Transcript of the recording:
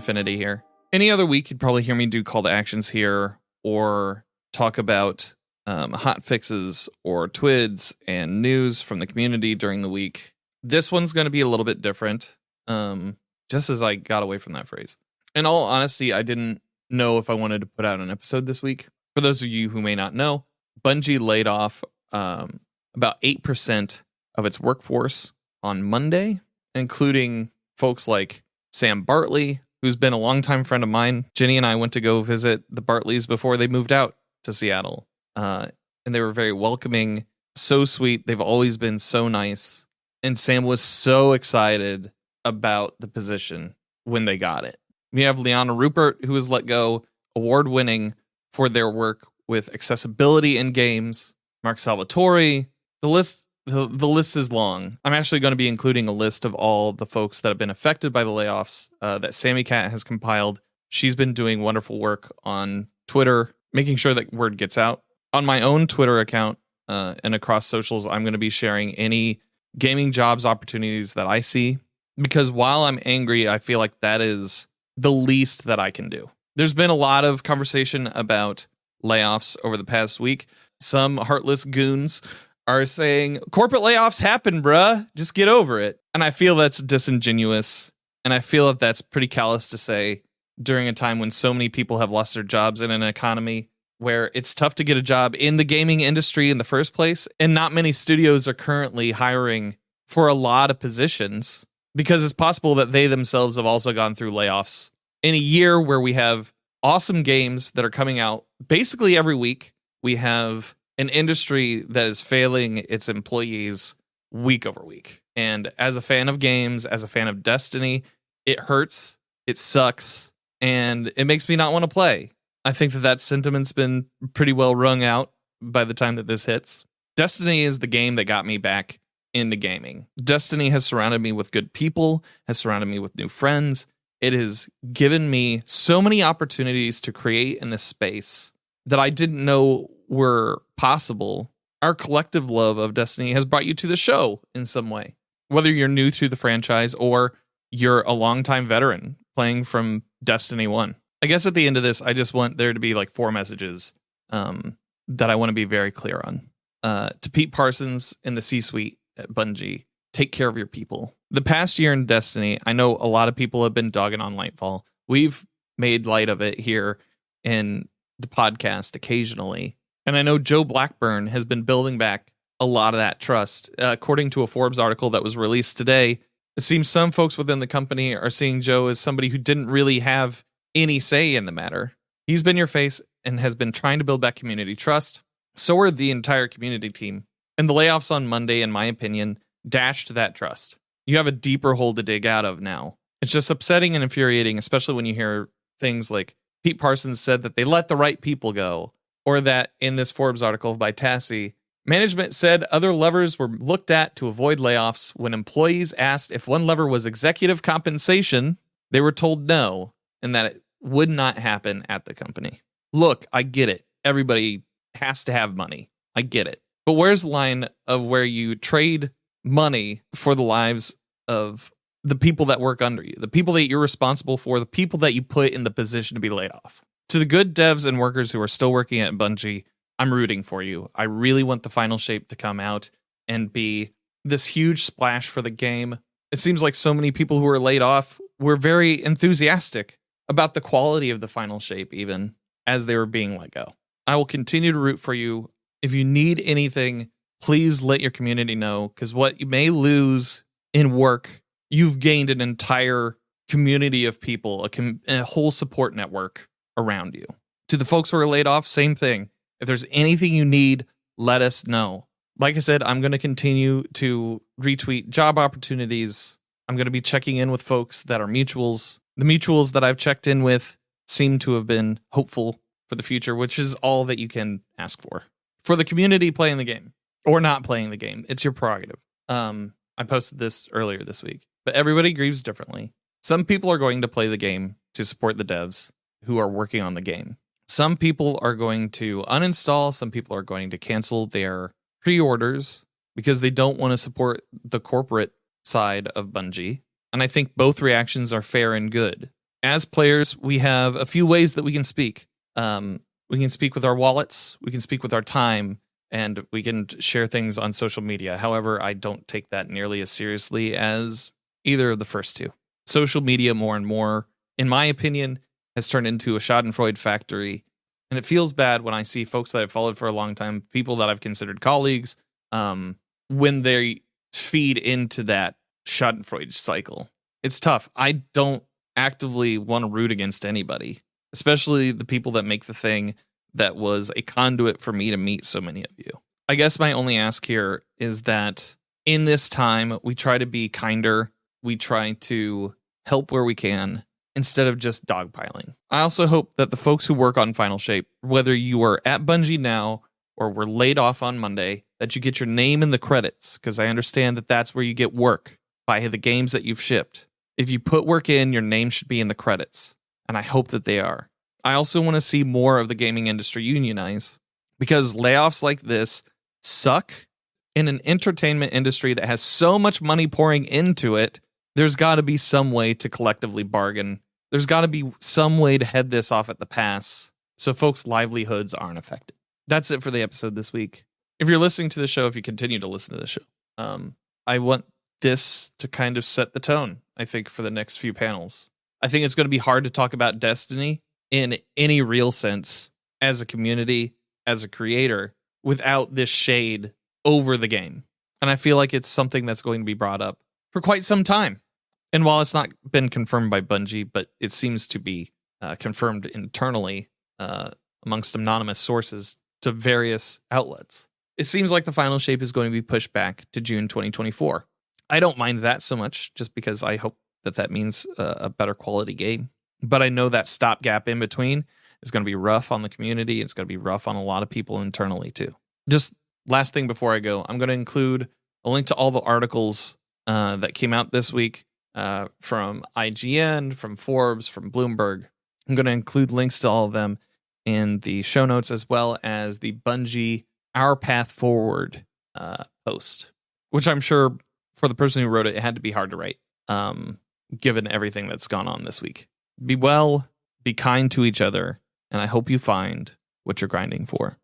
Danfinity here. Any other week, you'd probably hear me do call to actions here or talk about hot fixes or TWIDs and news from the community during the week. This one's going to be a little bit different, just as I got away from that phrase. In all honesty, I didn't know if I wanted to put out an episode this week. For those of you who may not know, Bungie laid off about 8% of its workforce on Monday, including folks like Sam Bartley, who's been a longtime friend of mine. Jenny and I went to go visit the Bartleys before they moved out to Seattle. And they were very welcoming, so sweet. They've always been so nice. And Sam was so excited about the position when they got it. We have Liana Rupert, who was let go, award-winning for their work with accessibility in games. Mark Salvatore. The list is long. I'm actually going to be including a list of all the folks that have been affected by the layoffs that Sammy Cat has compiled. She's been doing wonderful work on Twitter, making sure that word gets out. On my own Twitter account and across socials, I'm going to be sharing any gaming jobs opportunities that I see. Because while I'm angry, I feel like that is the least that I can do. There's been a lot of conversation about layoffs over the past week. Some heartless goons are saying, corporate layoffs happen, bruh. Just get over it. And I feel that's disingenuous. And I feel that that's pretty callous to say during a time when so many people have lost their jobs in an economy where it's tough to get a job in the gaming industry in the first place. And not many studios are currently hiring for a lot of positions because it's possible that they themselves have also gone through layoffs in a year where we have awesome games that are coming out basically every week. We have an industry that is failing its employees week over week. And as a fan of games, as a fan of Destiny, it hurts, it sucks, and it makes me not want to play. I think that sentiment's been pretty well wrung out by the time that this hits. Destiny is the game that got me back into gaming. Destiny has surrounded me with good people, has surrounded me with new friends. It has given me so many opportunities to create in this space that I didn't know were possible. Our collective love of Destiny has brought you to the show in some way. Whether you're new to the franchise or you're a longtime veteran playing from Destiny 1. I guess at the end of this, I just want there to be like 4 messages that I want to be very clear on. To Pete Parsons in the C-suite at Bungie, take care of your people. The past year in Destiny, I know a lot of people have been dogging on Lightfall. We've made light of it here in the podcast occasionally. And I know Joe Blackburn has been building back a lot of that trust. According to a Forbes article that was released today, it seems some folks within the company are seeing Joe as somebody who didn't really have any say in the matter. He's been your face and has been trying to build back community trust. So are the entire community team. And the layoffs on Monday, in my opinion, dashed that trust. You have a deeper hole to dig out of now. It's just upsetting and infuriating, especially when you hear things like Pete Parsons said that they let the right people go, or that in this Forbes article by Tassie, management said other levers were looked at to avoid layoffs. When employees asked if one lever was executive compensation, they were told no, and that it would not happen at the company. Look, I get it. Everybody has to have money. I get it. But where's the line of where you trade money for the lives of the people that work under you, the people that you're responsible for, the people that you put in the position to be laid off? To the good devs and workers who are still working at Bungie, I'm rooting for you. I really want the final shape to come out and be this huge splash for the game. It seems like so many people who are laid off were very enthusiastic about the quality of the final shape, even as they were being let go. I will continue to root for you. If you need anything, please let your community know, because what you may lose in work, you've gained an entire community of people, a whole support network around you. To the folks who are laid off, same thing. If there's anything you need, let us know. Like I said, I'm going to continue to retweet job opportunities. I'm going to be checking in with folks that are mutuals. The mutuals that I've checked in with seem to have been hopeful for the future, which is all that you can ask for. For the community playing the game or not playing the game, it's your prerogative. I posted this earlier this week, but everybody grieves differently. Some people are going to play the game to support the devs who are working on the game. Some people are going to uninstall. Some people are going to cancel their pre-orders because they don't want to support the corporate side of Bungie. And I think both reactions are fair and good. as players, we have a few ways that we can speak. We can speak with our wallets, we can speak with our time, and we can share things on social media. However, I don't take that nearly as seriously as either of the first two. Social media, more and more, in my opinion, has turned into a Schadenfreude factory. And it feels bad when I see folks that I've followed for a long time, people that I've considered colleagues, when they feed into that Schadenfreude cycle. It's tough. I don't actively want to root against anybody, especially the people that make the thing that was a conduit for me to meet so many of you. I guess my only ask here is that in this time, we try to be kinder. We try to help where we can instead of just dogpiling. I also hope that the folks who work on Final Shape, whether you are at Bungie now or were laid off on Monday, that you get your name in the credits, because I understand that that's where you get work by the games that you've shipped. If you put work in, your name should be in the credits, and I hope that they are. I also want to see more of the gaming industry unionize, because layoffs like this suck. In an entertainment industry that has so much money pouring into it, there's got to be some way to collectively bargain. There's got to be some way to head this off at the pass so folks' livelihoods aren't affected. That's it for the episode this week. If you're listening to the show, if you continue to listen to the show, I want this to kind of set the tone, I think, for the next few panels. I think it's going to be hard to talk about Destiny in any real sense as a community, as a creator, without this shade over the game. And I feel like it's something that's going to be brought up for quite some time. And while it's not been confirmed by Bungie, but it seems to be confirmed internally amongst anonymous sources to various outlets, it seems like the Final Shape is going to be pushed back to June 2024. I don't mind that so much, just because I hope that that means a better quality game. But I know that stopgap in between is going to be rough on the community. It's going to be rough on a lot of people internally too. Just last thing before I go, I'm going to include a link to all the articles that came out this week from IGN, from Forbes, from Bloomberg. I'm going to include links to all of them in the show notes, as well as the Bungie Our Path Forward post, which I'm sure for the person who wrote it, it had to be hard to write, given everything that's gone on this week. Be well, be kind to each other, and I hope you find what you're grinding for.